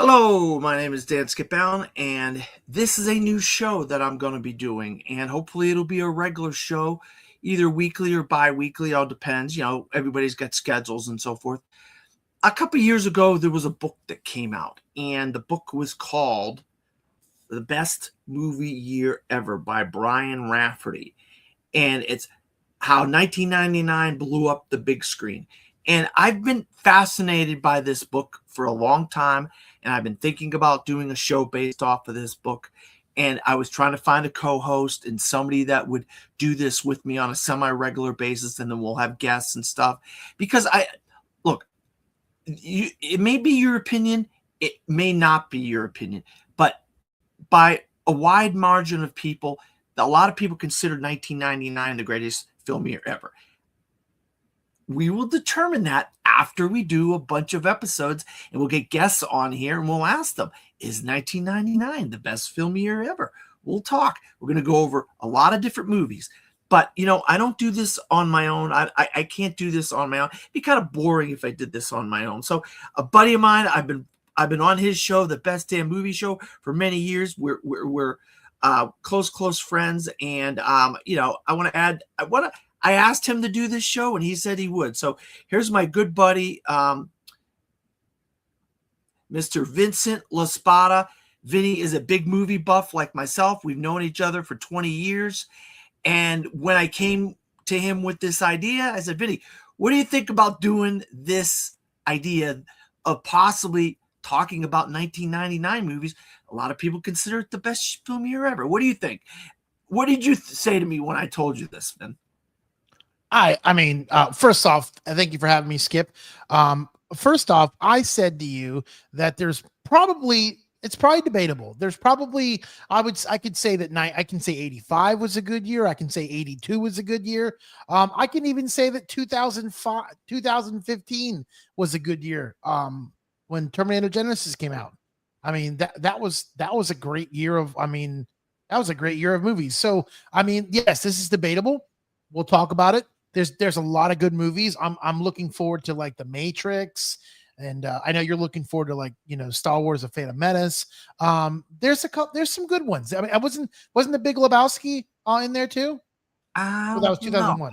Hello, my name is Dan Skipbound, and this is a new show that I'm going to be doing, and hopefully it'll be a regular show, either weekly or bi-weekly, all depends. Everybody's got schedules and so forth. A couple years ago, there was a book that came out, and the book was called The Best Movie Year Ever by Brian Rafferty, and it's how 1999 blew up the big screen. And I've been fascinated by this book for a long time, and I've been thinking about doing a show based off of this book. And I was trying to find a co-host and somebody that would do this with me on a semi-regular basis, and then we'll have guests and stuff. Because it may be your opinion, it may not be your opinion, but by a wide margin of people, a lot of people consider 1999 the greatest film year ever. We will determine that after we do a bunch of episodes, and we'll get guests on here and we'll ask them, is 1999 the best film year ever? We'll talk. We're going to go over a lot of different movies. But, I don't do this on my own. I can't do this on my own. It'd be kind of boring if I did this on my own. So a buddy of mine, I've been on his show, The Best Damn Movie Show, for many years. We're close friends. And, I asked him to do this show, and he said he would. So here's my good buddy, Mr. Vincent LaSpada. Vinny is a big movie buff like myself. We've known each other for 20 years. And when I came to him with this idea, I said, Vinny, what do you think about doing this idea of possibly talking about 1999 movies? A lot of people consider it the best film year ever. What do you think? What did you say to me when I told you this, Vin? First off, thank you for having me, Skip. First off, I said to you that it's probably debatable. There's probably, I could say that I can say 85 was a good year. I can say 82 was a good year. I can even say that 2015 was a good year. When Terminator Genesis came out, that was a great year of movies. So, yes, this is debatable. We'll talk about it. There's a lot of good movies. I'm looking forward to like The Matrix, and I know you're looking forward to Star Wars: The Phantom Menace. There's some good ones. I wasn't The Big Lebowski in there too? That was 2001.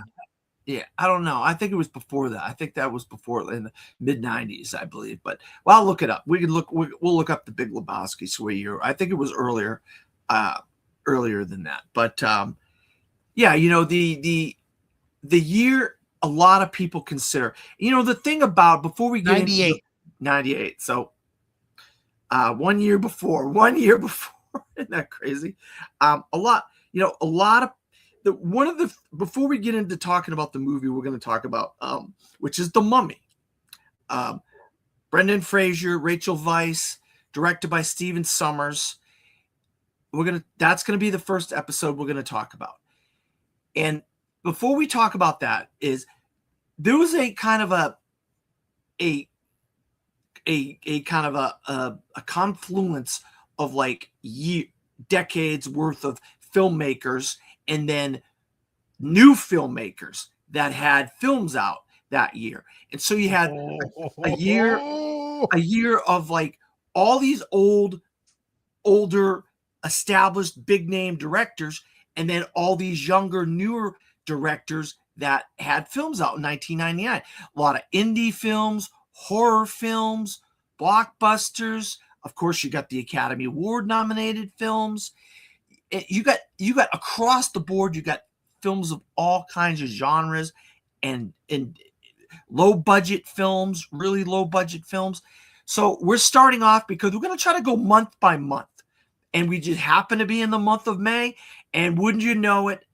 Yeah, I don't know. I think it was before that. I think that was before, in the mid 90s, I believe. But I'll look it up. We'll look up The Big Lebowski. So I think it was earlier than that. But yeah, the year a lot of people consider, the thing about, before we get 98. So 1 year before, isn't that crazy? Before we get into talking about the movie we're going to talk about, which is The Mummy, Brendan Fraser, Rachel Weisz, directed by Stephen Sommers. That's going to be the first episode we're going to talk about. And before we talk about that, there was a kind of a confluence of decades worth of filmmakers, and then new filmmakers that had films out that year. And so you had a year of all these older established big name directors, and then all these younger, newer directors that had films out in 1999. A lot of indie films, horror films, blockbusters. Of course, you got the Academy Award nominated films. You got across the board, you got films of all kinds of genres, and low budget films, really low budget films. So we're starting off because we're going to try to go month by month. And we just happen to be in the month of May. And wouldn't you know it,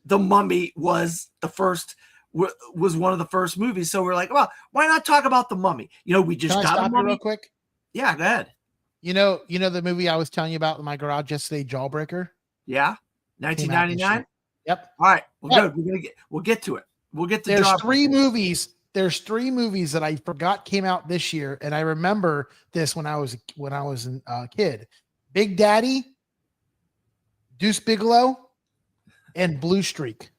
The Mummy was one of the first movies. So we're like, well, why not talk about The Mummy? We just got a Mummy real quick. Yeah, go ahead. You know the movie I was telling you about in my garage yesterday, Jawbreaker? Yeah. 1999? Yep. All right. Well, good. We'll get to it. We'll get to There's There's three movies that I forgot came out this year, and I remember this when I was a kid. Big Daddy, Deuce Bigelow, and Blue Streak.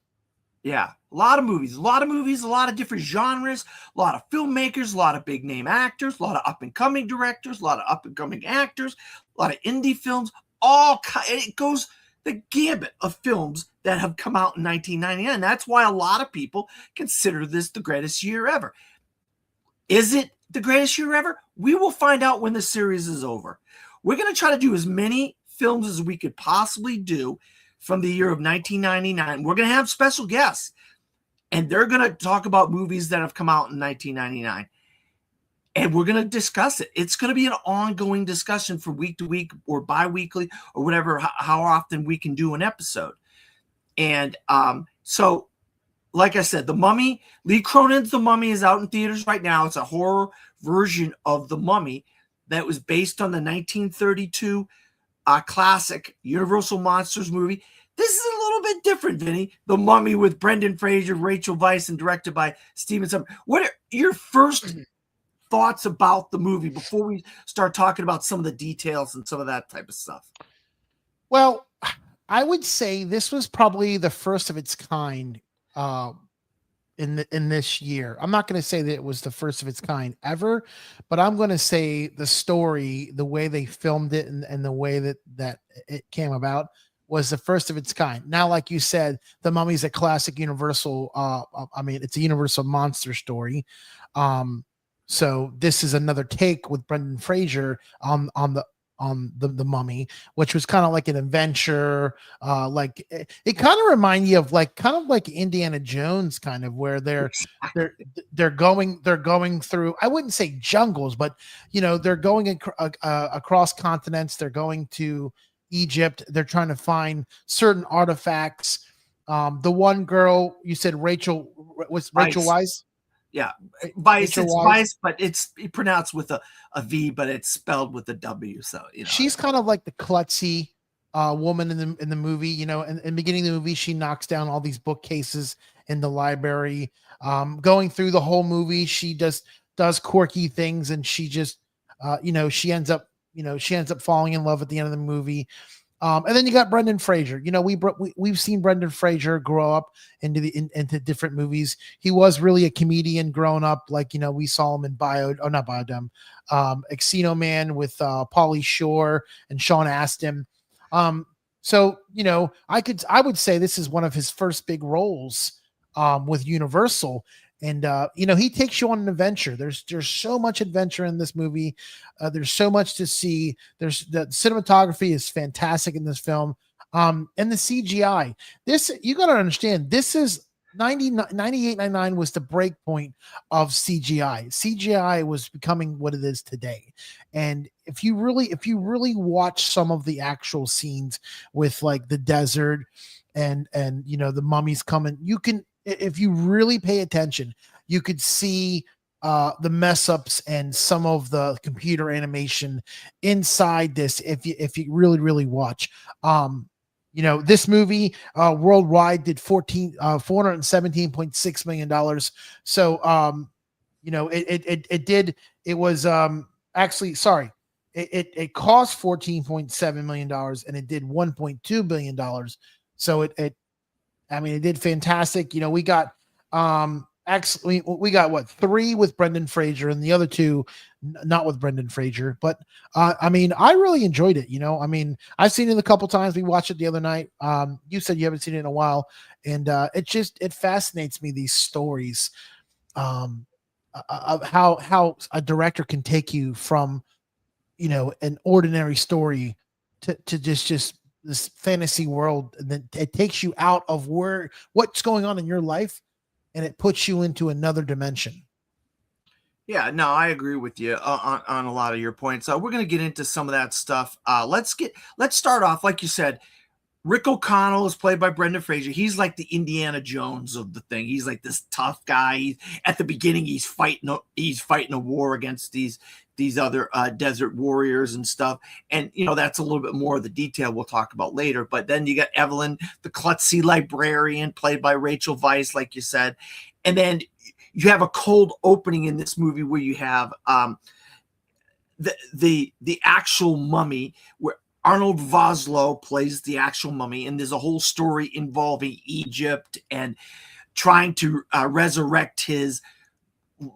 Yeah. A lot of movies, a lot of different genres, a lot of filmmakers, a lot of big name actors, a lot of up and coming directors, a lot of up and coming actors, a lot of indie films. It goes the gambit of films that have come out in 1999. That's why a lot of people consider this the greatest year ever. Is it the greatest year ever? We will find out when the series is over. We're going to try to do as many films as we could possibly do from the year of 1999. We're going to have special guests, and they're going to talk about movies that have come out in 1999. And we're going to discuss it. It's going to be an ongoing discussion from week to week or bi-weekly or whatever, how often we can do an episode. And so, like I said, The Mummy, Lee Cronin's The Mummy is out in theaters right now. It's a horror version of The Mummy that was based on the 1932 classic Universal Monsters movie. This is a little bit different, Vinny. The Mummy with Brendan Fraser, Rachel Weisz, and directed by Stephen Sommers. What are your first thoughts about the movie before we start talking about some of the details and some of that type of stuff? Well, I would say this was probably the first of its kind in this year. I'm not going to say that it was the first of its kind ever, but I'm going to say the story, the way they filmed it, and the way that it came about was the first of its kind. Now, like you said, The Mummy's a classic Universal. It's a Universal monster story. So this is another take with Brendan Fraser on the Mummy, which was kind of like an adventure. It kind of reminded you of like Indiana Jones, kind of, where they're going through, I wouldn't say jungles, but they're going across continents. They're going to Egypt. They're trying to find certain artifacts. The one girl you said, Rachel Weisz. Yeah, Weisz. It's Weisz, but it's pronounced with a V, but it's spelled with a W. So she's kind of like the klutzy woman in the movie. In the beginning of the movie, she knocks down all these bookcases in the library. Going through the whole movie, she does quirky things, and she just she ends up falling in love at the end of the movie. And then you got Brendan Fraser. We've seen Brendan Fraser grow up into different movies. He was really a comedian growing up. We saw him in Encino Man with Pauly Shore and Sean Astin. So I would say this is one of his first big roles with Universal. And he takes you on an adventure. There's so much adventure in this movie. There's so much to see. The cinematography is fantastic in this film. And the CGI. This, you got to understand, this is 98, 99 was the break point of CGI. CGI was becoming what it is today. And if you really watch some of the actual scenes with like the desert and the mummies coming, you can, if you really pay attention, you could see the mess ups and some of the computer animation inside this. If you really watch, this movie worldwide did $417.6 million. So it cost $14.7 million and it did $1.2 billion. So it did fantastic. We got we got what, 3 with Brendan Fraser and the other 2 not with Brendan Fraser. But I really enjoyed it. I've seen it a couple times. We watched it the other night. You said you haven't seen it in a while, and it fascinates me, these stories of how a director can take you from an ordinary story to just this fantasy world, and then it takes you out of what's going on in your life, and it puts you into another dimension. Yeah, no, I agree with you on a lot of your points. We're going to get into some of that stuff. Let's start off, like you said, Rick O'Connell is played by Brendan Fraser. He's like the Indiana Jones of the thing. He's like this tough guy. At the beginning, he's fighting a war against these other desert warriors and stuff. And, that's a little bit more of the detail we'll talk about later. But then you got Evelyn, the klutzy librarian, played by Rachel Weisz, like you said. And then you have a cold opening in this movie where you have the actual mummy, where Arnold Vosloo plays the actual mummy, and there's a whole story involving Egypt and trying to resurrect his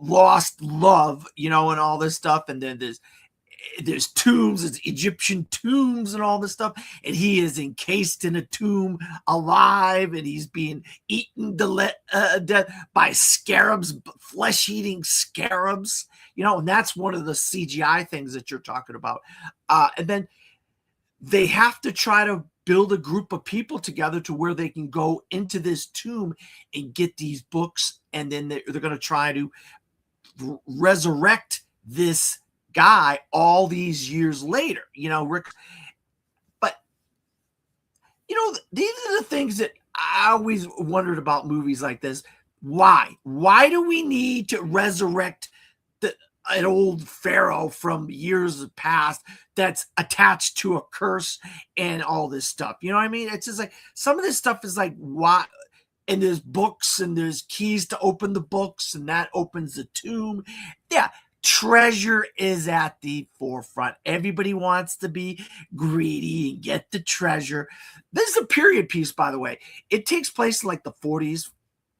lost love, and all this stuff. And then there's tombs, there's Egyptian tombs and all this stuff, and he is encased in a tomb alive, and he's being eaten by scarabs, flesh-eating scarabs, and that's one of the CGI things that you're talking about. And then they have to try to build a group of people together to where they can go into this tomb and get these books, and then they're going to try to resurrect this guy all these years later, Rick. But these are the things that I always wondered about movies like this. Why do we need to resurrect an old pharaoh from years past that's attached to a curse and all this stuff? You know what I mean? It's just like some of this stuff is like, why? And there's books and there's keys to open the books, and that opens the tomb. Yeah. Treasure is at the forefront. Everybody wants to be greedy and get the treasure. This is a period piece, by the way. It takes place in like the 40s,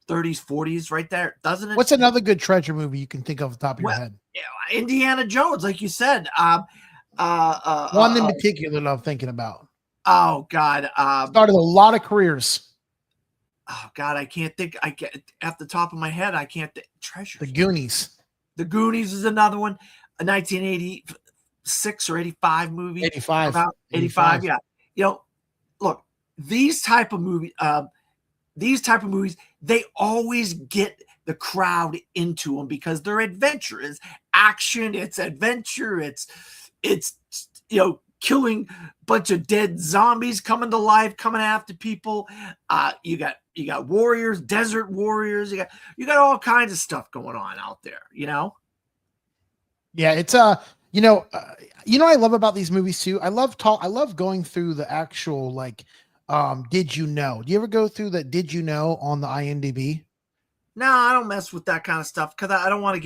30s, 40s, right there, doesn't it? What's another good treasure movie you can think of off the top of your head? Yeah, Indiana Jones, like you said. One in particular that I'm thinking about. Oh God, started a lot of careers. Oh God, I can't think. I get at the top of my head. I can't think. Treasure. The Goonies. The Goonies is another one, a 1986 or 85 movie. 85. About 85, yeah. Look, these type of movies, they always get the crowd into them because they're adventure. It's action, it's adventure, it's killing a bunch of dead zombies coming to life, coming after people. You got warriors, desert warriors. You got all kinds of stuff going on out there. Yeah, it's I love about these movies too. I love going through the actual did you know? Do you ever go through that did you know on the IMDb? No, I don't mess with that kind of stuff because I don't want to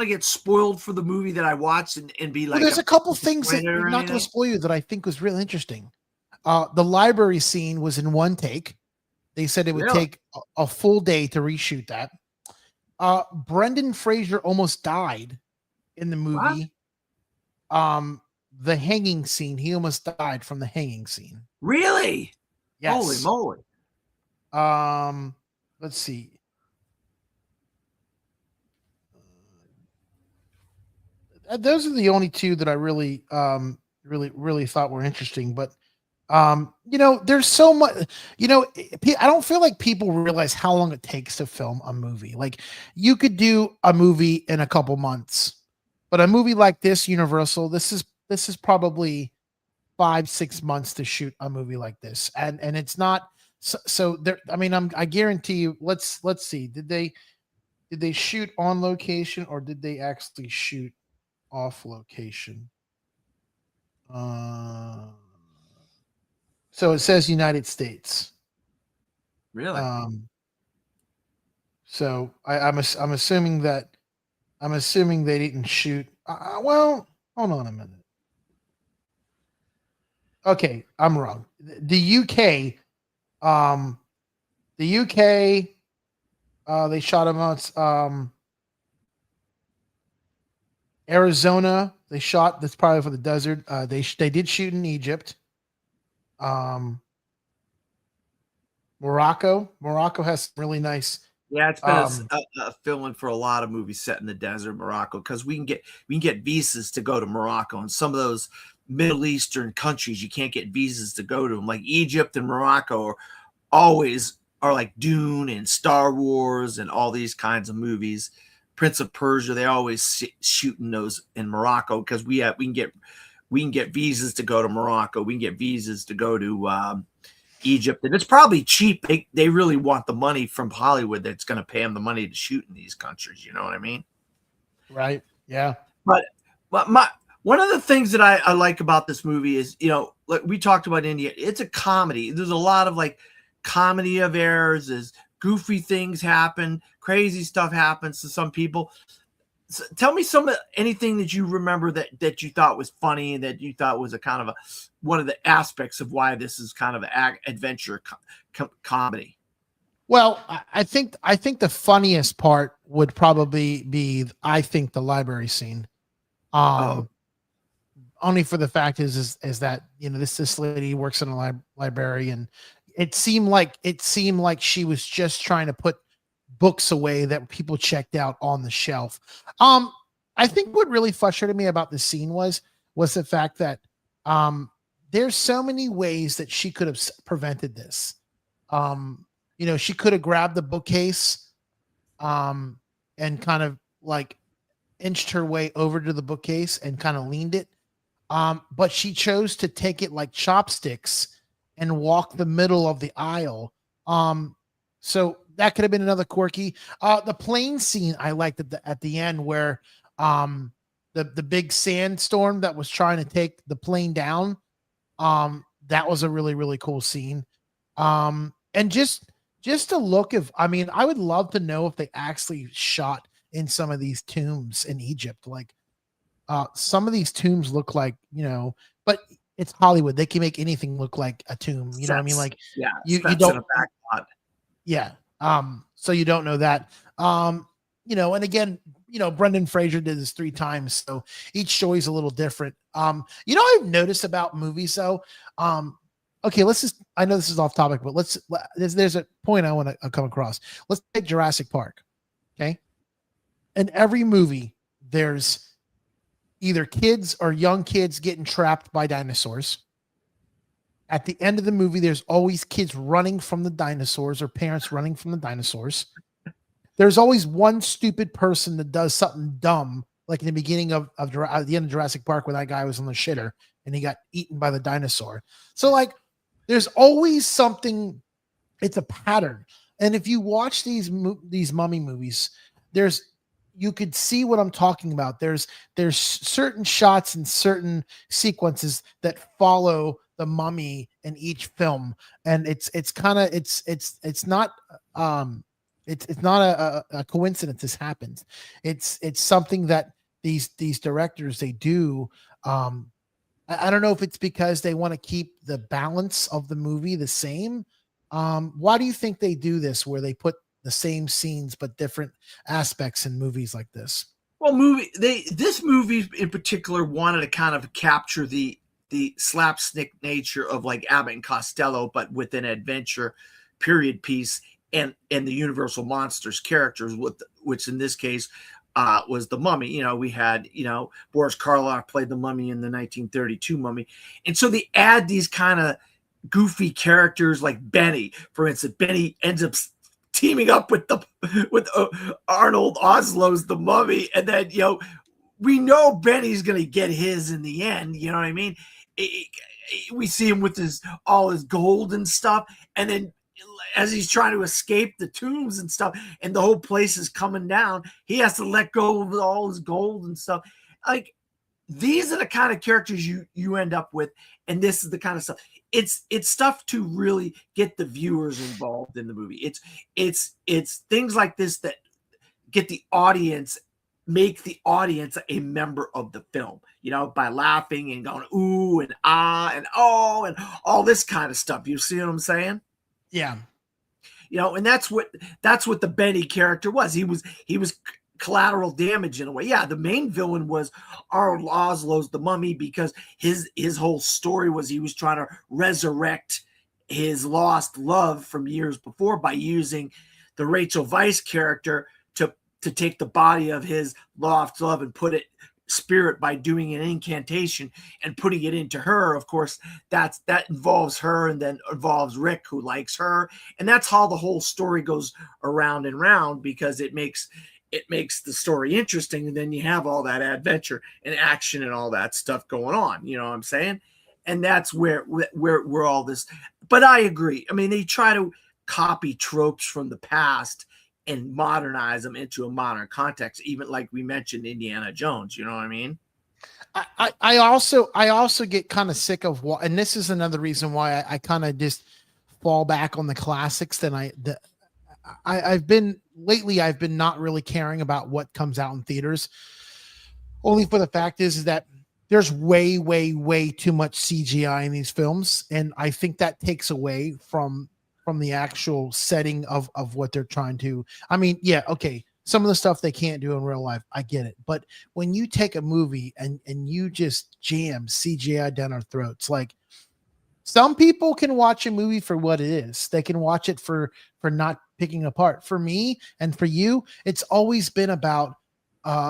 get spoiled for the movie that I watched and be like. Well, there's a couple things that I'm not going to spoil you that I think was really interesting. The library scene was in one take. They said it would take a full day to reshoot that. Brendan Fraser almost died in the movie. What? The hanging scene. He almost died from the hanging scene. Really? Yes. Holy moly. Let's see. Those are the only two that I really thought were interesting. But there's so much. I don't feel like people realize how long it takes to film a movie. Like you could do a movie in a couple months, but a movie like this, Universal, this is probably 5-6 months to shoot a movie like this, and it's not so there. I mean, I guarantee you. Let's see. Did they shoot on location or did they actually shoot off location? So it says United States. Really? So I'm assuming they didn't shoot. Well, hold on a minute. Okay, I'm wrong. The UK, they shot them out. Arizona, they shot. That's probably for the desert. They did shoot in Egypt. Morocco has some really nice. Yeah, it's been a filming for a lot of movies set in the desert, Morocco, because we can get visas to go to Morocco, and some of those Middle Eastern countries you can't get visas to go to them. Like Egypt and Morocco are like Dune and Star Wars and all these kinds of movies. Prince of Persia, they always shooting those in Morocco because we can get visas to go to Morocco. We can get visas to go to Egypt, and it's probably cheap. They really want the money from Hollywood that's going to pay them the money to shoot in these countries. You know what I mean? Right. Yeah. But one of the things that I like about this movie is, like we talked about India, it's a comedy. There's a lot of like comedy of errors, as goofy things happen, crazy stuff happens to some people. So tell me anything that you remember that you thought was funny and that you thought was a kind of one of the aspects of why this is kind of an adventure comedy. Well, I think the funniest part would probably be, I think, the library scene. Oh, Um, Only for the fact is that, you know, this lady works in a library, and it seemed like she was just trying to put books away that people checked out on the shelf. Um, I think what really frustrated me about the scene was the fact that um there's so many ways that she could have prevented this. Um, you know, she could have grabbed the bookcase um and kind of like inched her way over to the bookcase and kind of leaned it. But she chose to take it like chopsticks and walk the middle of the aisle. So that could have been another quirky. The plane scene I liked at the end where um the big sandstorm that was trying to take the plane down. That was a really cool scene. And just to look if I mean, I would love to know if they actually shot in some of these tombs in Egypt. Like some of these tombs look like, you know, but it's Hollywood. They can make anything look like a tomb. You know what I mean? sets. Like Yeah, you sets in don't, a back lot. yeah. So you don't know that. You know, and again, you know, Brendan Fraser did this 3 times, so each story's a little different. You know, I've noticed about movies though. Okay, let's just. I know this is off topic, but there's a point I want to come across. Let's take Jurassic Park. Okay, in every movie, there's either kids or young kids getting trapped by dinosaurs. At the end of the movie, there's always kids running from the dinosaurs or parents running from the dinosaurs. There's always one stupid person that does something dumb, like in the beginning of at the end of Jurassic Park, where that guy was on the shitter and he got eaten by the dinosaur. So like, there's always something. It's a pattern. And if you watch these mummy movies, there's you could see what I'm talking about. There's certain shots and certain sequences that follow the mummy in each film, and it's kind of it's not it's not a coincidence this happens. It's something that these directors they do. I don't know if it's because they want to keep the balance of the movie the same. Why do you think they do this where they put the same scenes but different aspects in movies like this? Well, this movie in particular wanted to kind of capture the slapstick nature of like Abbott and Costello, but with an adventure period piece and the Universal Monsters characters, with which in this case was the Mummy. You know, we had Boris Karloff played the Mummy in the 1932 Mummy, and so they add these kind of goofy characters like Benny, for instance. Benny ends up teaming up with Arnold Oslow's the Mummy, and then we know Benny's gonna get his in the end. You know what I mean? We see him with all his gold and stuff, and then as he's trying to escape the tombs and stuff, and the whole place is coming down, he has to let go of all his gold and stuff. Like, these are the kind of characters you end up with, and this is the kind of stuff. It's stuff to really get the viewers involved in the movie. It's things like this that get the audience, make the audience a member of the film, by laughing and going ooh and ah and oh and all this kind of stuff. You see what I'm saying? Yeah. And that's what the Benny character was. He was collateral damage in a way. Yeah, the main villain was Arnold Oslow's the Mummy, because his whole story was he was trying to resurrect his lost love from years before by using the Rachel Weisz character to take the body of his lost love and put it spirit by doing an incantation and putting it into her. Of course, that involves her, and then involves Rick, who likes her, and that's how the whole story goes around and round, because it makes the story interesting, and then you have all that adventure and action and all that stuff going on. You know what I'm saying? And that's where all this. But I agree. I mean, they try to copy tropes from the past and modernize them into a modern context, even like we mentioned Indiana Jones. You know what I mean? I also get kind of sick of what, and this is another reason why I kind of just fall back on the classics. Then I've been not really caring about what comes out in theaters, only for the fact is that there's way too much CGI in these films, and I think that takes away from from the actual setting of what they're trying to. I mean, yeah, okay. Some of the stuff they can't do in real life, I get it. But when you take a movie and you just jam CGI down our throats, like some people can watch a movie for what it is. They can watch it for not picking apart. For me and for you, it's always been about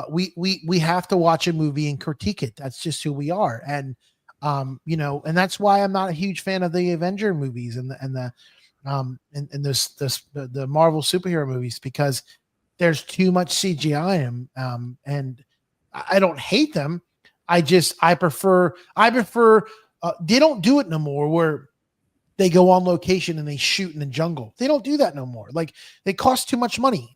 we have to watch a movie and critique it. That's just who we are. And you know, and that's why I'm not a huge fan of the Avenger movies and the Marvel superhero movies, because there's too much CGI in them. And I don't hate them. I prefer they don't do it no more where they go on location and they shoot in the jungle. They don't do that no more. Like, they cost too much money,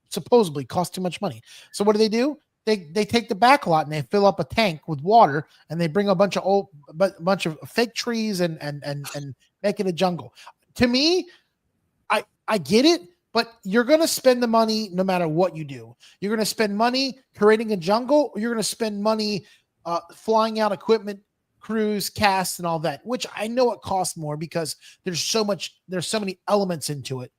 supposedly cost too much money. So what do? They take the back lot and they fill up a tank with water and they bring a bunch of fake trees and make it a jungle. To me, I get it, but you're going to spend the money no matter what you do. You're going to spend money creating a jungle, or you're going to spend money flying out equipment, crews, casts, and all that, which I know it costs more because there's so many elements into it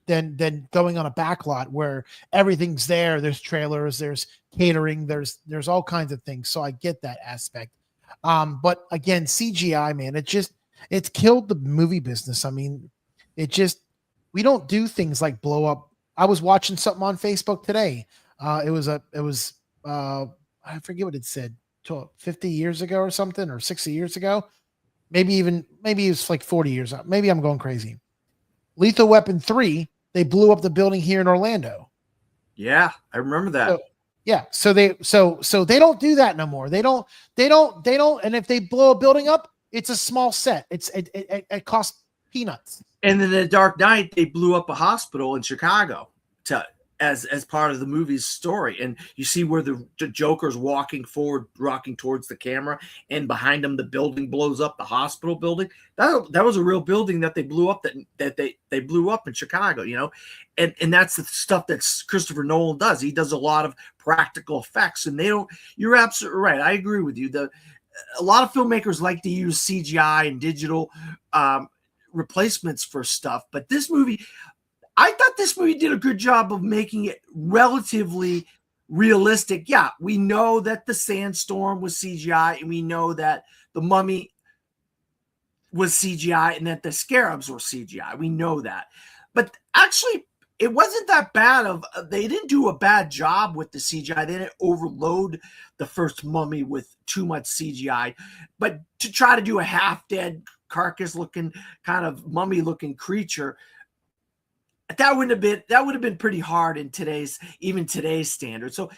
than going on a back lot where everything's there. There's trailers, there's catering, there's all kinds of things. So I get that aspect. But again, CGI, man, it's killed the movie business. I mean, we don't do things like blow up. I was watching something on Facebook today. It was I forget what it said, 50 years ago or something, or 60 years ago. Maybe it was like 40 years out. Maybe I'm going crazy. Lethal Weapon 3, they blew up the building here in Orlando. Yeah, I remember that. So they don't do that no more. They don't. And if they blow a building up, it's a small set. It costs peanuts. And then in The Dark Knight, they blew up a hospital in Chicago as part of the movie's story. And you see where the Joker's walking towards the camera, and behind him the building blows up, the hospital building. That was a real building that they blew up, that they blew up in Chicago, you know. And that's the stuff that Christopher Nolan does. He does a lot of practical effects, and you're absolutely right. I agree with you. A lot of filmmakers like to use CGI and digital replacements for stuff, but this movie, I thought this movie did a good job of making it relatively realistic. Yeah, we know that the sandstorm was CGI, and we know that the mummy was CGI, and that the scarabs were CGI. We know that. But actually, it wasn't that bad. They didn't do a bad job with the CGI. They didn't overload the first mummy with too much CGI. But to try to do a half-dead, carcass-looking, kind of mummy-looking creature, that would have been pretty hard in today's standards. So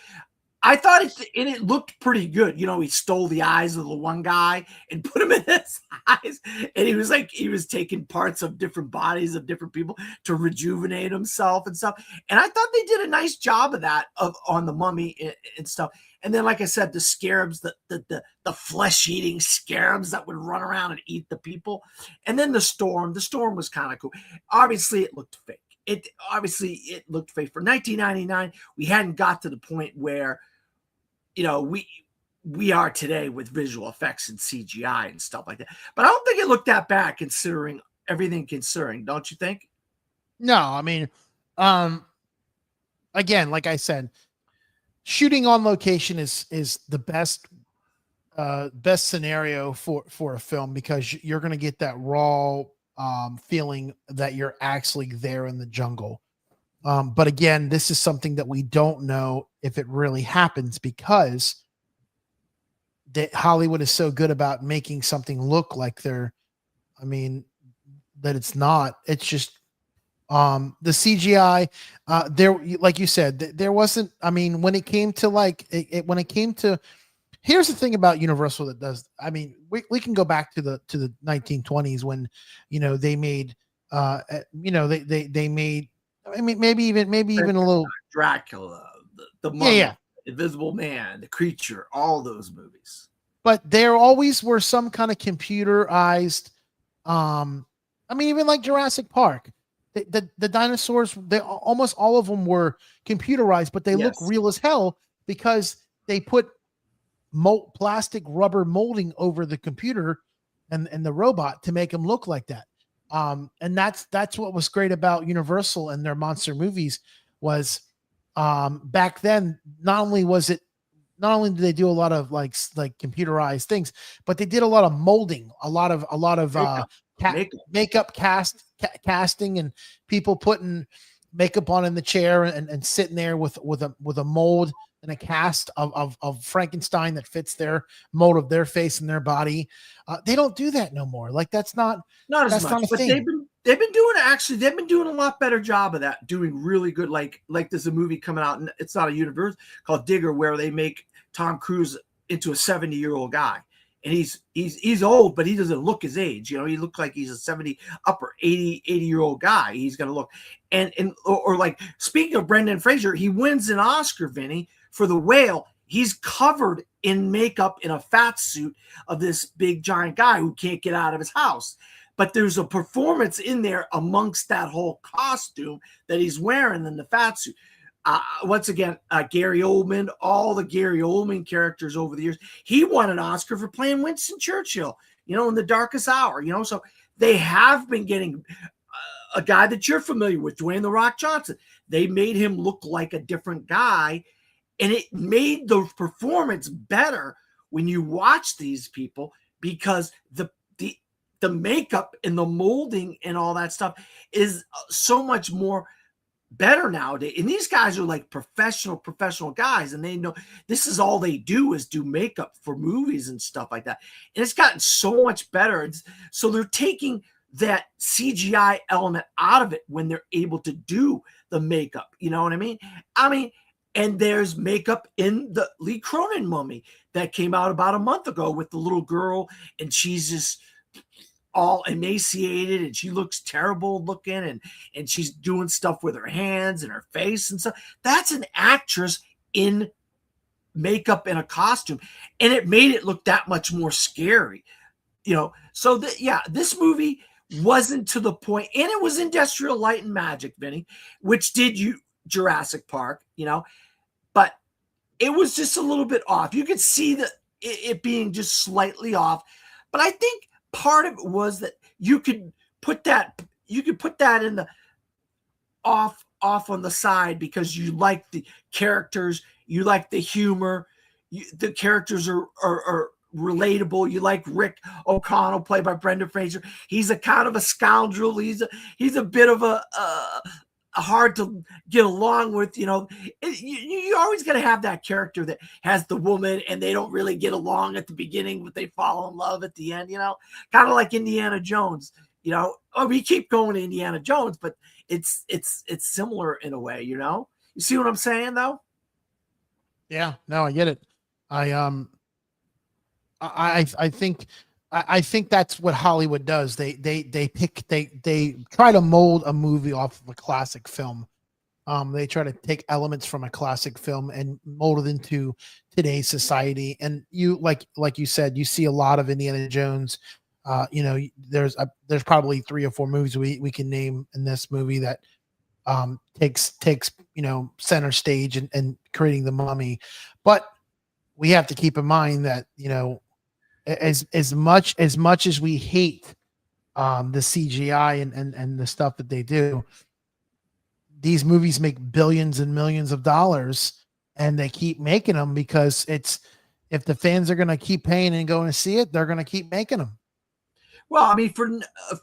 I thought it looked pretty good. You know, he stole the eyes of the one guy and put them in his eyes, and he was taking parts of different bodies of different people to rejuvenate himself and stuff. And I thought they did a nice job of that on the mummy and stuff. And then, like I said, the scarabs, the flesh-eating scarabs that would run around and eat the people. And then the storm was kind of cool. Obviously, it looked fake. It looked fake. For 1999, we hadn't got to the point where, you know, we are today with visual effects and CGI and stuff like that. But I don't think it looked that bad considering everything concerning. Don't you think? No, I mean, again, like I said, shooting on location is the best scenario for a film, because you're going to get that raw feeling that you're actually there in the jungle. But again, this is something that we don't know if it really happens, because that Hollywood is so good about making something look like that it's not. It's just the CGI there, like you said, there wasn't, I mean, when it came to here's the thing about Universal that does, I mean, we can go back to the 1920s when, you know, they made they made, I mean, maybe even a little Dracula, the Mummy, yeah. Invisible Man, The Creature, all those movies. But there always were some kind of computerized, I mean, even like Jurassic Park, the dinosaurs, they almost all of them were computerized, but they look real as hell because they put plastic rubber molding over the computer and the robot to make them look like that. And that's what was great about Universal and their monster movies was back then. Not only did they do a lot of like computerized things, but they did a lot of molding, a lot of makeup casting, and people putting makeup on in the chair and sitting there with a mold and a cast of Frankenstein that fits their mold of their face and their body. They don't do that no more. Like that's not as much, not a but thing. they've been doing a lot better job of that, doing really good. Like there's a movie coming out, and it's not a universe, called Digger, where they make Tom Cruise into a 70-year-old guy. And he's old, but he doesn't look his age. You know, he looks like he's a 70, upper 80-year-old guy. He's going to look. Or like, speaking of Brendan Fraser, he wins an Oscar, Vinny, for The Whale. He's covered in makeup in a fat suit of this big giant guy who can't get out of his house. But there's a performance in there amongst that whole costume that he's wearing in the fat suit. Once again, Gary Oldman, all the Gary Oldman characters over the years. He won an Oscar for playing Winston Churchill, you know, in The Darkest Hour, you know. So they have been getting a guy that you're familiar with, Dwayne The Rock Johnson. They made him look like a different guy, and it made the performance better when you watch these people, because the makeup and the molding and all that stuff is so much more better nowadays. And these guys are like professional guys, and they know this is all they do is do makeup for movies and stuff like that. And it's gotten so much better. So they're taking that CGI element out of it when they're able to do the makeup. You know what I mean? And there's makeup in the Lee Cronin Mummy that came out about a month ago with the little girl, and she's just all emaciated and she looks terrible looking, and she's doing stuff with her hands and her face and stuff. That's an actress in makeup and a costume, and it made it look that much more scary, you know. So this movie wasn't to the point, and it was Industrial Light and Magic, Vinny, which did Jurassic Park, you know, but it was just a little bit off. You could see it being just slightly off, but I think part of it was that you could put that in the off on the side, because you like the characters, you like the humor, the characters are relatable. You like Rick O'Connell, played by Brendan Fraser. He's a kind of a scoundrel. He's a bit of a hard to get along with, you know. You always got to have that character that has the woman and they don't really get along at the beginning, but they fall in love at the end, you know, kind of like Indiana Jones, you know. Oh, we keep going to Indiana Jones, but it's similar in a way, you know. You see what I'm saying, though? Yeah, no, I get it. I think that's what Hollywood does. They try to mold a movie off of a classic film. They try to take elements from a classic film and mold it into today's society. And you like you said, you see a lot of Indiana Jones. You know, there's probably 3 or 4 movies we can name in this movie that takes you know, center stage and creating the Mummy. But we have to keep in mind that, you know, as much as we hate the CGI and the stuff that they do, these movies make billions and millions of dollars, and they keep making them because if the fans are going to keep paying and going to see it, they're going to keep making them. Well, I mean,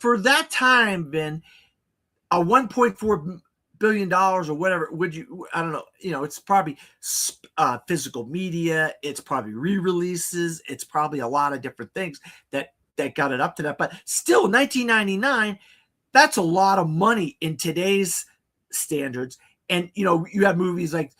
for that time, Ben, a $1.4 billion or whatever, I don't know, you know, it's probably physical media, it's probably re-releases, it's probably a lot of different things that got it up to that. But still, 1999, that's a lot of money in today's standards. And, you know, you have movies like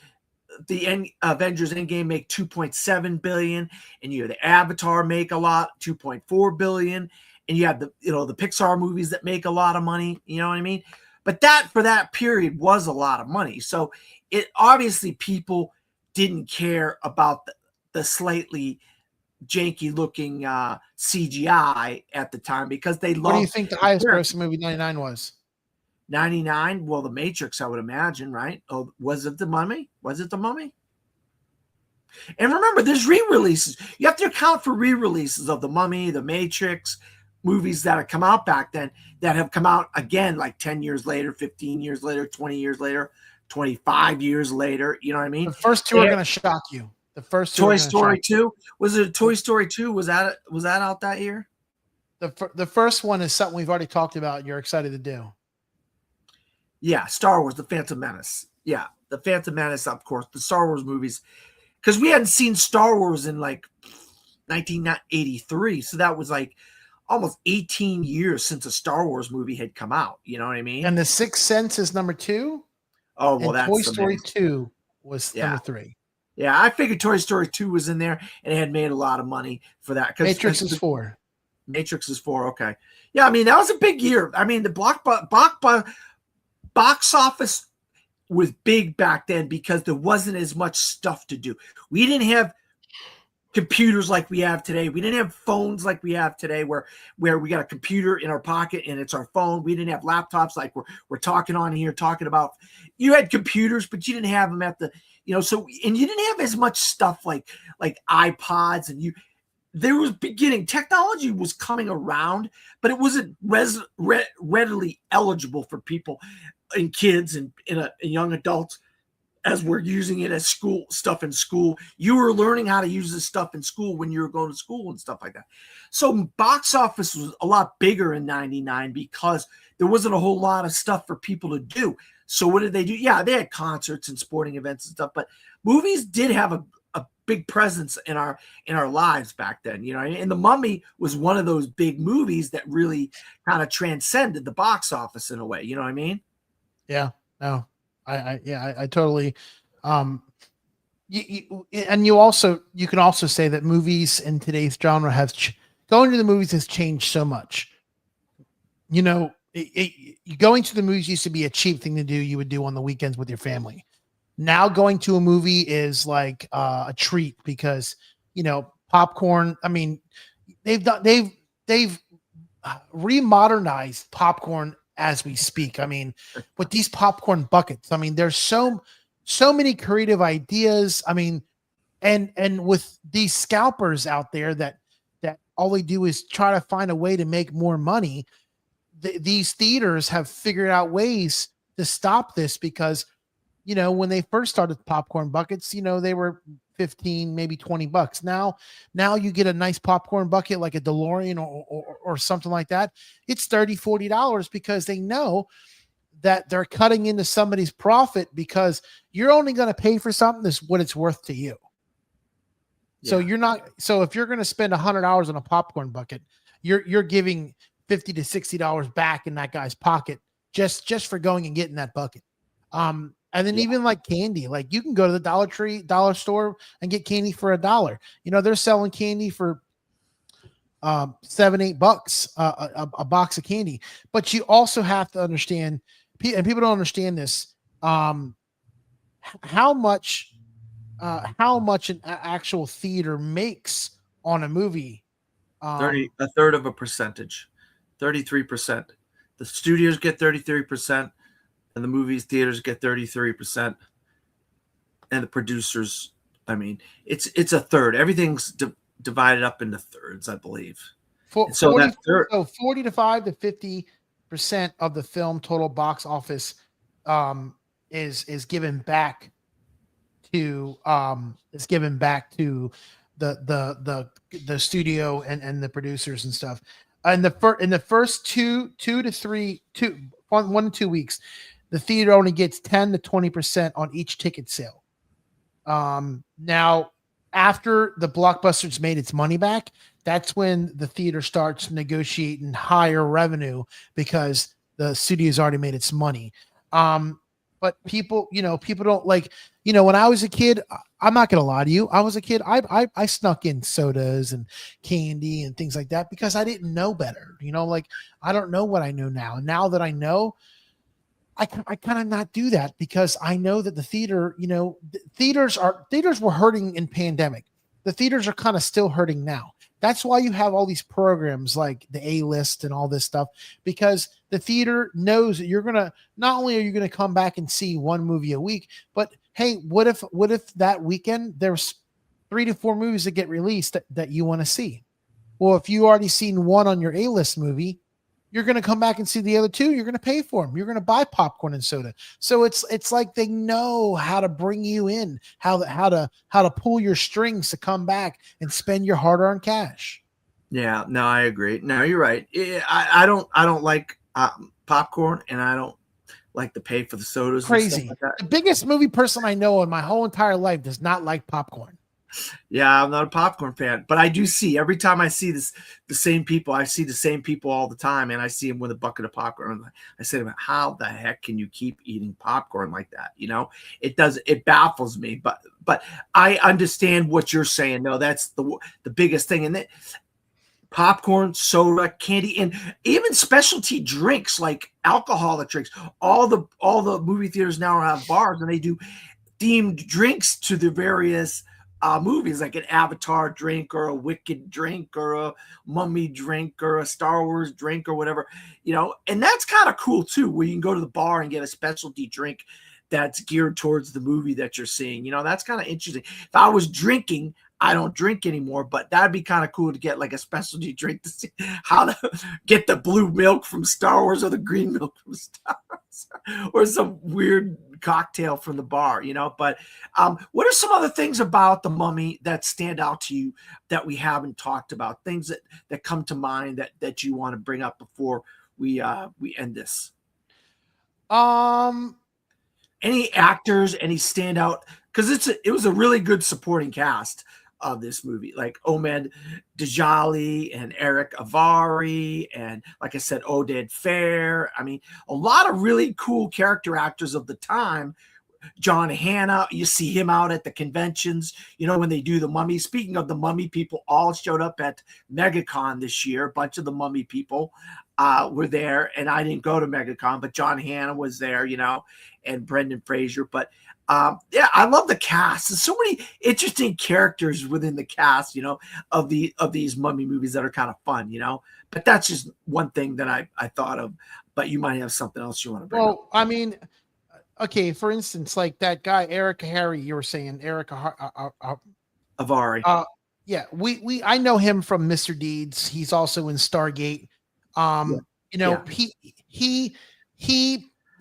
the Avengers Endgame make $2.7 billion, and you have the Avatar make a lot, $2.4 billion, and you have the Pixar movies that make a lot of money, you know what I mean? But that, for that period, was a lot of money. So it obviously, people didn't care about the slightly janky looking CGI at the time, because they loved. What do you think the highest grossing movie 99 was? 99? Well, The Matrix, I would imagine, right? Oh, was it The Mummy? Was it The Mummy? And remember, there's re-releases. You have to account for re-releases of The Mummy, The Matrix, movies that have come out back then that have come out again like 10 years later, 15 years later, 20 years later, 25 years later. You know what I mean? The first two are going to shock you. The first two are Toy going to shock Story you. 2? Was it Toy Story 2? Was that out that year? The first one is something we've already talked about. You're excited to do. Yeah, Star Wars, The Phantom Menace. Yeah, The Phantom Menace, of course, the Star Wars movies. Because we hadn't seen Star Wars in like 1983. So that was like almost 18 years since a Star Wars movie had come out. You know what I mean? And The Sixth Sense is number 2. Oh, well, and that's Toy Story amazing. 2 was number 3. Yeah, I figured Toy Story 2 was in there and it had made a lot of money for that. Matrix is 4. Matrix is 4. Okay. Yeah, I mean, that was a big year. I mean, the box office was big back then because there wasn't as much stuff to do. We didn't have computers like we have today. We didn't have phones like we have today where we got a computer in our pocket and it's our phone. We didn't have laptops like we're talking on here, talking about. You had computers, but you didn't have them at the, so, and you didn't have as much stuff like iPods, and there was technology was coming around, but it wasn't readily eligible for people and kids and young adults as we're using it as stuff in school. You were learning how to use this stuff in school when you were going to school and stuff like that. So box office was a lot bigger in 99 because there wasn't a whole lot of stuff for people to do. So what did they do? Yeah, they had concerts and sporting events and stuff, but movies did have a big presence in our lives back then, and The Mummy was one of those big movies that really kind of transcended the box office in a way. You know what I mean? Yeah, no, I totally, you can also say that movies in today's genre have going to the movies has changed so much. Going to the movies used to be a cheap thing to do. You would do on the weekends with your family. Now going to a movie is like a treat because, popcorn. I mean, they've remodernized popcorn as we speak. I mean, with these popcorn buckets, I mean, there's so many creative ideas. I mean, and with these scalpers out there that all they do is try to find a way to make more money. These theaters have figured out ways to stop this because, when they first started popcorn buckets, they were 15, maybe $20. Now you get a nice popcorn bucket like a DeLorean or something like that. It's $30, $40 because they know that they're cutting into somebody's profit because you're only going to pay for something that's what it's worth to you. Yeah. So if you're going to spend $100 on a popcorn bucket, you're giving $50 to $60 back in that guy's pocket just for going and getting that bucket. And then even like candy, like you can go to the dollar store and get candy for $1. They're selling candy for $7, $8 a box of candy. But you also have to understand, and people don't understand this, how much an actual theater makes on a movie. A third of a percentage, 33%. The studios get 33%. And the movies theaters get 33%, and the producers, I mean, it's a third. Everything's divided up into thirds, I believe. So 45 to 50% of the film total box office is given back to the studio and the producers and stuff. And in the first 1 to 2 weeks, the theater only gets 10 to 20% on each ticket sale. Now, after the blockbuster's made its money back, that's when the theater starts negotiating higher revenue because the studio's already made its money. But people don't like, when I was a kid, I'm not going to lie to you. I was a kid. I snuck in sodas and candy and things like that because I didn't know better. I don't know what I know now. And now that I know, I kind of not do that because I know that the theater, theaters were hurting in pandemic. The theaters are kind of still hurting now. That's why you have all these programs like the A-List and all this stuff, because the theater knows that not only are you going to come back and see one movie a week, but hey, what if that weekend there's 3 to 4 movies that get released that you want to see? Well, if you already seen one on your A-list movie, you're going to come back and see the other two. You're going to pay for them. You're going to buy popcorn and soda. So it's like they know how to bring you in, how to pull your strings to come back and spend your hard-earned cash. Yeah, no, I agree. No, you're right. I don't like popcorn, and I don't like to pay for the sodas and stuff Crazy. like that. The biggest movie person I know in my whole entire life does not like popcorn. Yeah, I'm not a popcorn fan, but I do see every time I see the same people. I see the same people all the time, and I see them with a bucket of popcorn. I say to them, "How the heck can you keep eating popcorn like that?" It baffles me. But I understand what you're saying. No, that's the biggest thing, and that popcorn, soda, candy, and even specialty drinks like alcoholic drinks. All the movie theaters now have bars, and they do themed drinks to the various movies, like an Avatar drink or a Wicked drink or a Mummy drink or a Star Wars drink or whatever, and that's kind of cool too, where you can go to the bar and get a specialty drink that's geared towards the movie that you're seeing. That's kind of interesting. If I was drinking, I don't drink anymore, but that'd be kind of cool to get like a specialty drink to see how to get the blue milk from Star Wars or the green milk from Star Wars or some weird cocktail from the bar, But what are some other things about the Mummy that stand out to you that we haven't talked about? Things that come to mind that you want to bring up before we end this? Any actors, any standout? Because it was a really good supporting cast of this movie, like Omid Djalili and Eric Avari, and like I said, Oded Fair. I mean, a lot of really cool character actors of the time. John Hannah, you see him out at the conventions, when they do the Mummy. Speaking of the Mummy, people all showed up at MegaCon this year. A bunch of the Mummy people were there, and I didn't go to MegaCon, but John Hannah was there, and Brendan Fraser. But yeah, I love the cast. There's so many interesting characters within the cast, of these Mummy movies that are kind of fun, But that's just one thing that I thought of. But you might have something else you want to bring up. Well, I mean, okay, for instance, like that guy Eric Harry, you were saying Eric Avari. Yeah, I know him from Mr. Deeds. He's also in Stargate.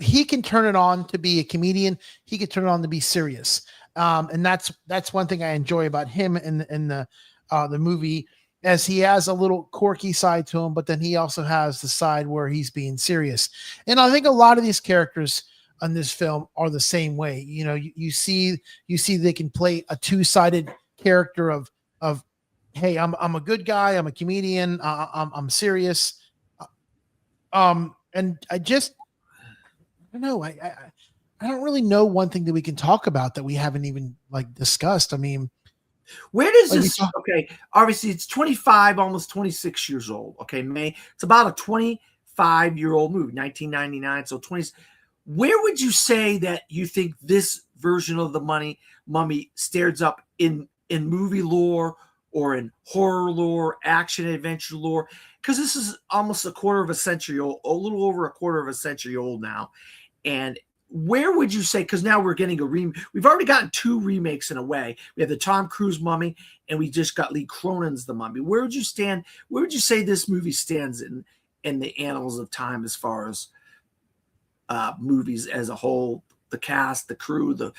He can turn it on to be a comedian. He can turn it on to be serious. And that's one thing I enjoy about him in the movie, as he has a little quirky side to him, but then he also has the side where he's being serious. And I think a lot of these characters on this film are the same way. You see they can play a two-sided character of hey, I'm a good guy, I'm a comedian, I'm serious. And I don't know. I don't really know one thing that we can talk about that we haven't even like discussed. I mean, where does this? Okay, obviously it's 25, almost 26 years old. Okay, it's about a 25-year-old movie, 1999. So 20. Where would you say that you think this version of the Mummy stands up in movie lore or in horror lore, action adventure lore? Because this is almost a quarter of a century old, a little over a quarter of a century old now. And where would you say, because now we're getting we've already gotten 2 remakes in a way. We have the Tom Cruise Mummy, and we just got Lee Cronin's The Mummy. Where would you say this movie stands in the annals of time as far as movies as a whole, the cast, the crew, the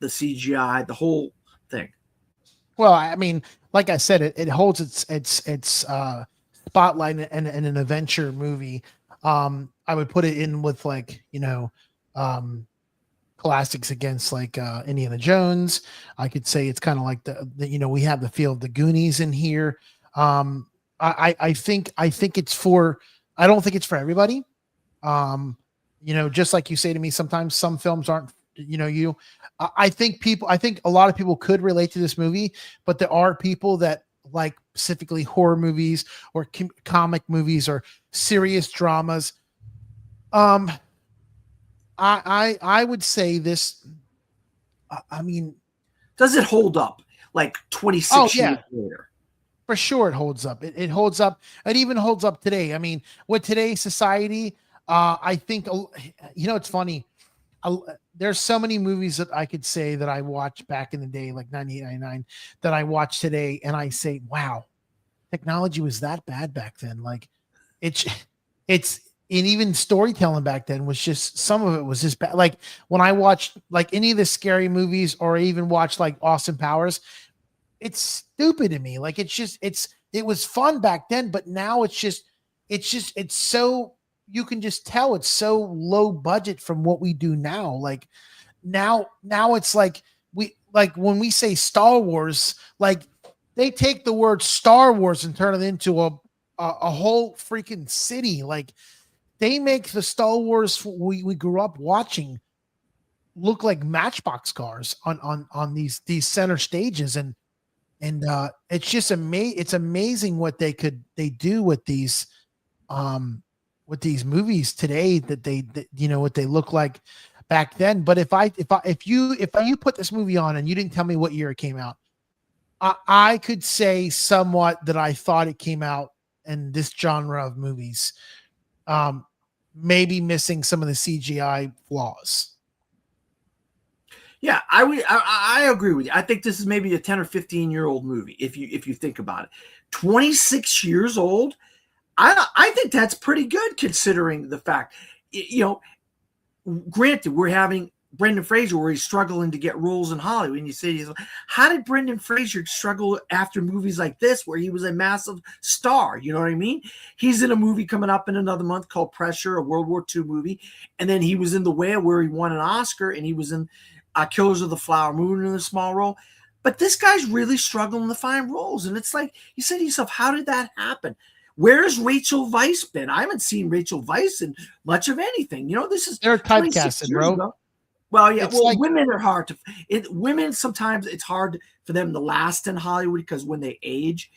CGI, the whole thing? Well, I mean, like I said, it holds its spotlight in an adventure movie. I would put it in with like, classics against like Indiana Jones. I could say it's kind of like the we have the feel of the Goonies in here. I think it's for, I don't think it's for everybody. Just like you say to me, sometimes some films aren't, I think a lot of people could relate to this movie, but there are people that like specifically horror movies or comic movies or serious dramas. I would say this. I mean, does it hold up like 26 years later? For sure, it holds up. It holds up. It even holds up today. I mean, with today's society, I think it's funny. There's so many movies that I could say that I watched back in the day, like 98, 99, that I watch today, and I say, wow, technology was that bad back then. Like it's it's and even storytelling back then was just, some of it was just bad. Like when I watched like any of the scary movies or even watched like Austin Powers, it's stupid to me. Like it was fun back then, but now it's so, you can just tell it's so low budget from what we do now. Like now it's like, we like when we say Star Wars, like they take the word Star Wars and turn it into a whole freaking city. Like they make the Star Wars we grew up watching look like Matchbox cars on these center stages. And it's just it's amazing what they do with these movies today, that you know what they look like back then. But if you put this movie on and you didn't tell me what year it came out, I could say somewhat that I thought it came out in this genre of movies, maybe missing some of the CGI flaws. Yeah, I agree with you. I think this is maybe a 10 or 15-year-old movie if you think about it. 26 years old. I think that's pretty good considering the fact, you know, granted, we're having Brendan Fraser where he's struggling to get roles in Hollywood. And you say, how did Brendan Fraser struggle after movies like this where he was a massive star? You know what I mean? He's in a movie coming up in another month called Pressure, a World War II movie. And then he was in The Whale where he won an Oscar, and he was in Killers of the Flower Moon in a small role. But this guy's really struggling to find roles. And it's like, you say to yourself, how did that happen? Where's Rachel Weisz been? I haven't seen Rachel Weisz in much of anything. You know, this is They're typecasted, bro. Ago. Well, yeah. It's well, like, women are hard to. Women sometimes it's hard for them to last in Hollywood because when they age,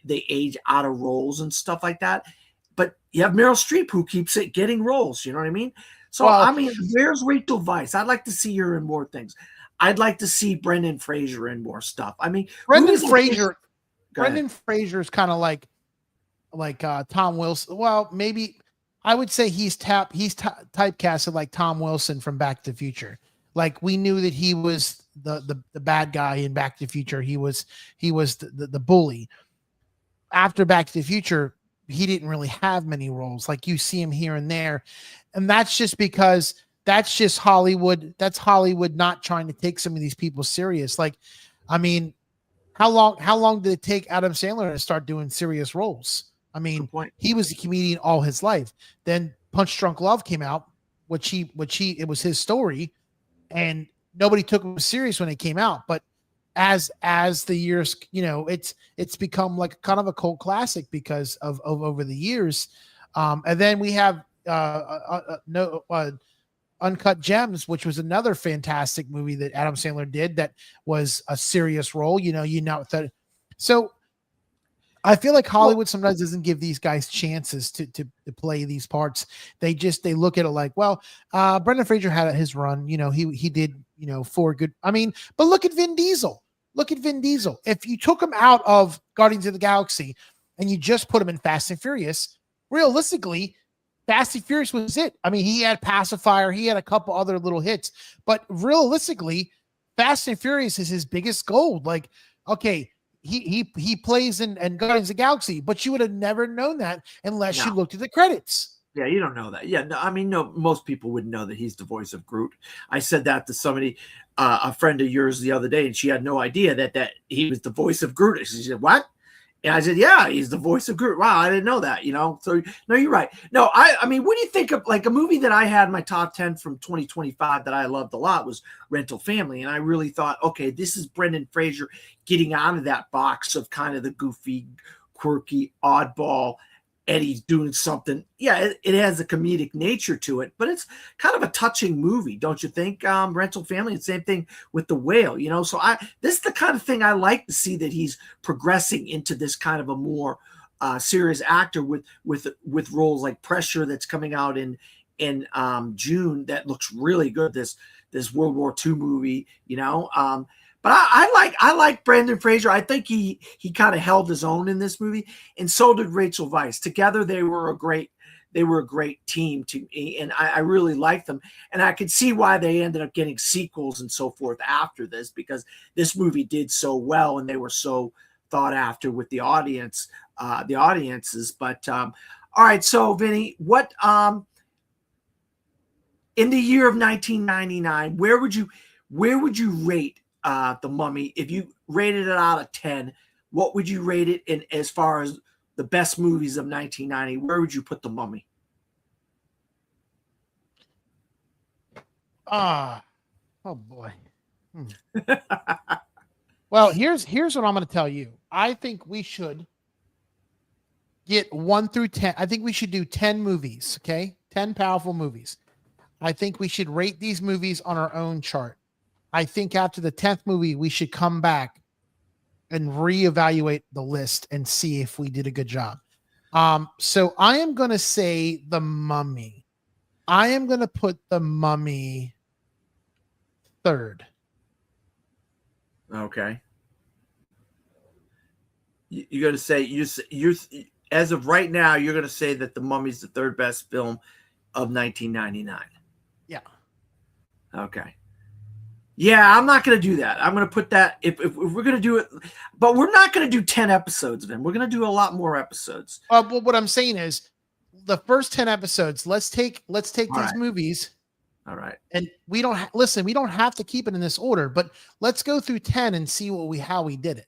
they age out of roles and stuff like that. But you have Meryl Streep who keeps getting roles. You know what I mean? So well, I mean, where's Rachel Weisz? I'd like to see her in more things. I'd like to see Brendan Fraser in more stuff. I mean, Brendan Fraser is kind of like Tom Wilson. Well, maybe I would say he's typecasted like Tom Wilson from Back to the Future. Like we knew that he was the bad guy in Back to the Future. He was the bully. After Back to the Future, he didn't really have many roles. Like you see him here and there, and that's just because that's just Hollywood. That's Hollywood not trying to take some of these people serious. Like, I mean, how long did it take Adam Sandler to start doing serious roles? I mean, he was a comedian all his life. Then Punch Drunk Love came out, it was his story, and nobody took him serious when it came out. But as the years, you know, it's become like kind of a cult classic because of over the years. And then we have Uncut Gems, which was another fantastic movie that Adam Sandler did that was a serious role. So I feel like Hollywood sometimes doesn't give these guys chances to play these parts. They look at it like, well, Brendan Fraser had his run. You know, he did, you know, 4 good. I mean, but look at Vin Diesel. If you took him out of Guardians of the Galaxy and you just put him in Fast and Furious, realistically, Fast and Furious was it. I mean, he had Pacifier, he had a couple other little hits, but realistically, Fast and Furious is his biggest gold. Like, okay, he plays in Guardians of the Galaxy, but you would have never known that unless you looked at the credits. Yeah, you don't know that. Yeah, no, I mean, no, most people wouldn't know that he's the voice of Groot. I said that to somebody, a friend of yours the other day, and she had no idea that he was the voice of Groot. She said, "What?" And I said, "Yeah, he's the voice of Groot." Wow, I didn't know that. You know, so no, you're right. No, I mean, what do you think of like a movie that I had in my top 10 from 2025 that I loved a lot was Rental Family, and I really thought, okay, this is Brendan Fraser getting out of that box of kind of the goofy, quirky, oddball. Eddie's doing something. Yeah, it has a comedic nature to it, but it's kind of a touching movie, don't you think? Rental Family, and same thing with The Whale, you know. So this is the kind of thing I like to see, that he's progressing into this kind of a more serious actor with roles like Pressure that's coming out in June that looks really good. This World War II movie, you know. But I like Brendan Fraser. I think he kind of held his own in this movie, and so did Rachel Weisz. Together, they were a great team to me, and I really liked them. And I could see why they ended up getting sequels and so forth after this, because this movie did so well, and they were so thought after with the audiences. But all right, so Vinny, what in the year of 1999, where would you rate The Mummy? If you rated it out of 10, what would you rate it in as far as the best movies of 1990? Where would you put The Mummy? Oh boy. Well, here's what I'm going to tell you. I think we should get 1 through 10. I think we should do 10 movies. Okay, 10 powerful movies. I think we should rate these movies on our own chart. I think after the 10th movie, we should come back and reevaluate the list and see if we did a good job. So I am going to say The Mummy. I am going to put The Mummy third. Okay. You're going to say you're as of right now, you're going to say that The Mummy's the third best film of 1999. Yeah. Okay. Yeah, I'm not going to do that. I'm going to put that if we're going to do it, but we're not going to do 10 episodes of them. We're going to do a lot more episodes. Well, what I'm saying is the first 10 episodes, let's take these movies. All right. And we don't listen, we don't have to keep it in this order, but let's go through 10 and see how we did it.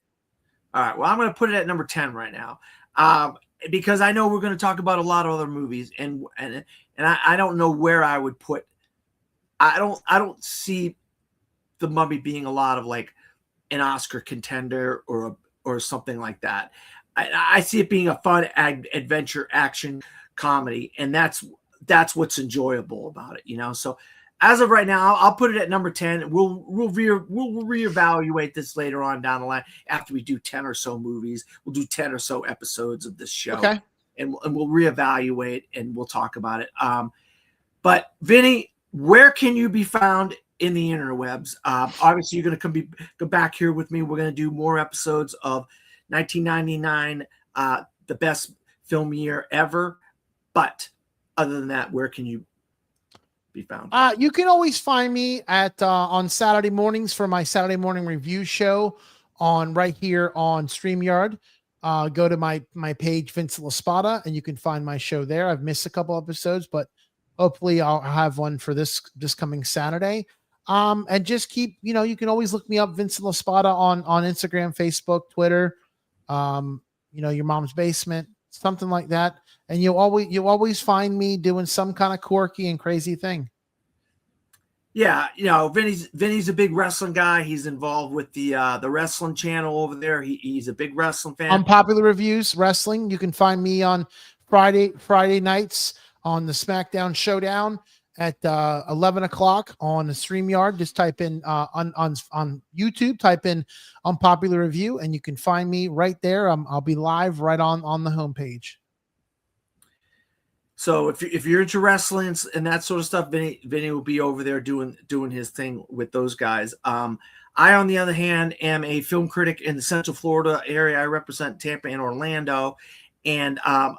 All right. Well, I'm going to put it at number 10 right now. Because I know we're going to talk about a lot of other movies and I don't know where I would put. I don't see The Mummy being a lot of like an Oscar contender or something like that. I see it being a fun adventure action comedy, and that's what's enjoyable about it, you know. So as of right now, I'll put it at number 10. We'll reevaluate this later on down the line after we do 10 or so movies. We'll do 10 or so episodes of this show, okay, and we'll reevaluate and we'll talk about it. But Vinny, where can you be found in the interwebs? Obviously, you're going to come back here with me. We're going to do more episodes of 1999, the best film year ever. But other than that, where can you be found? You can always find me at on Saturday mornings for my Saturday morning review show on right here on StreamYard. Go to my page, Vincent LaSpada, and you can find my show there. I've missed a couple episodes, but hopefully I'll have one for this coming Saturday. And just keep, you can always look me up, Vincent LaSpada, on Instagram, Facebook, Twitter, Your Mom's Basement, something like that. And you'll always find me doing some kind of quirky and crazy thing. Yeah, Vinny's a big wrestling guy. He's involved with the wrestling channel over there. He's a big wrestling fan. Unpopular Reviews Wrestling. You can find me on Friday nights on the SmackDown Showdown at 11 o'clock on the StreamYard. Just type in on YouTube, type in Unpopular Review, and you can find me right there. I'll be live right on the homepage. So if you're into wrestling and that sort of stuff, Vinny will be over there doing his thing with those guys. I, on the other hand, am a film critic in the Central Florida area. I represent Tampa and Orlando. And I own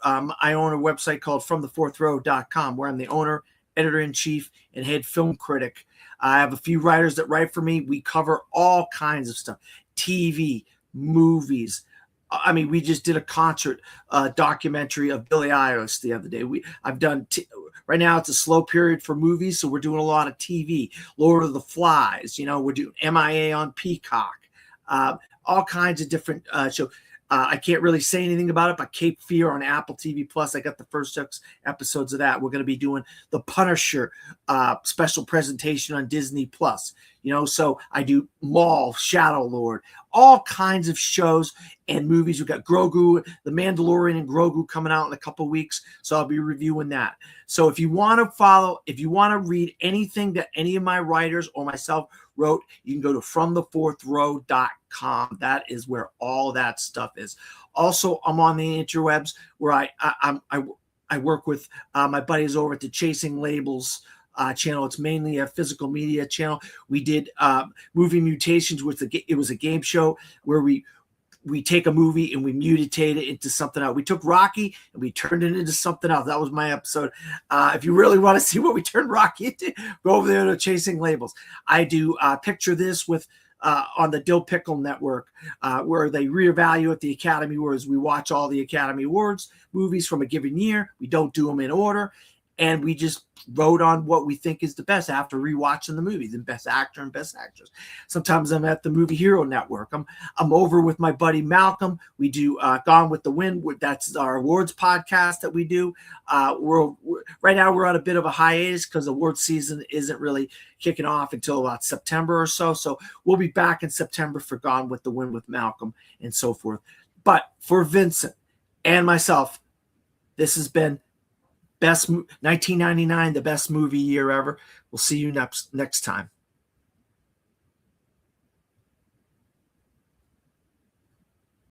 a website called FromTheFourthRow.com, where I'm the owner, editor-in-chief, and head film critic. I have a few writers that write for me. We cover all kinds of stuff, TV, movies. I mean, we just did a concert documentary of Billie Eilish the other day. I've done right now. It's a slow period for movies, so we're doing a lot of TV. Lord of the Flies, we're doing MIA on Peacock. All kinds of different shows. I can't really say anything about it, but Cape Fear on Apple TV Plus. I got the first 6 episodes of that. We're going to be doing the Punisher special presentation on Disney Plus. So I do Maul, Shadow Lord, all kinds of shows and movies. We've got Grogu, The Mandalorian, and Grogu coming out in a couple of weeks. So I'll be reviewing that. So if you want to read anything that any of my writers or myself wrote, you can go to FromTheFourthRow.com. That is where all that stuff is. Also, I'm on the interwebs where I work with my buddies over at the Chasing Labels channel. It's mainly a physical media channel. We did Movie Mutations, it was a game show where we take a movie and we mutate it into something else. We took Rocky and we turned it into something else. That was my episode. If you really want to see what we turned Rocky into, go over there to Chasing Labels. I do Picture This with on the Dill Pickle Network, where they reevaluate the Academy Awards. We watch all the Academy Awards movies from a given year. We don't do them in order, and we just vote on what we think is the best after rewatching the movies and best actor and best actress. Sometimes I'm at the Movie Hero Network. I'm over with my buddy Malcolm. We do Gone with the Wind. That's our awards podcast that we do. Right now we're on a bit of a hiatus because awards season isn't really kicking off until about September or so. So we'll be back in September for Gone with the Wind with Malcolm and so forth. But for Vincent and myself, this has been best 1999, the best movie year ever. We'll see you next time.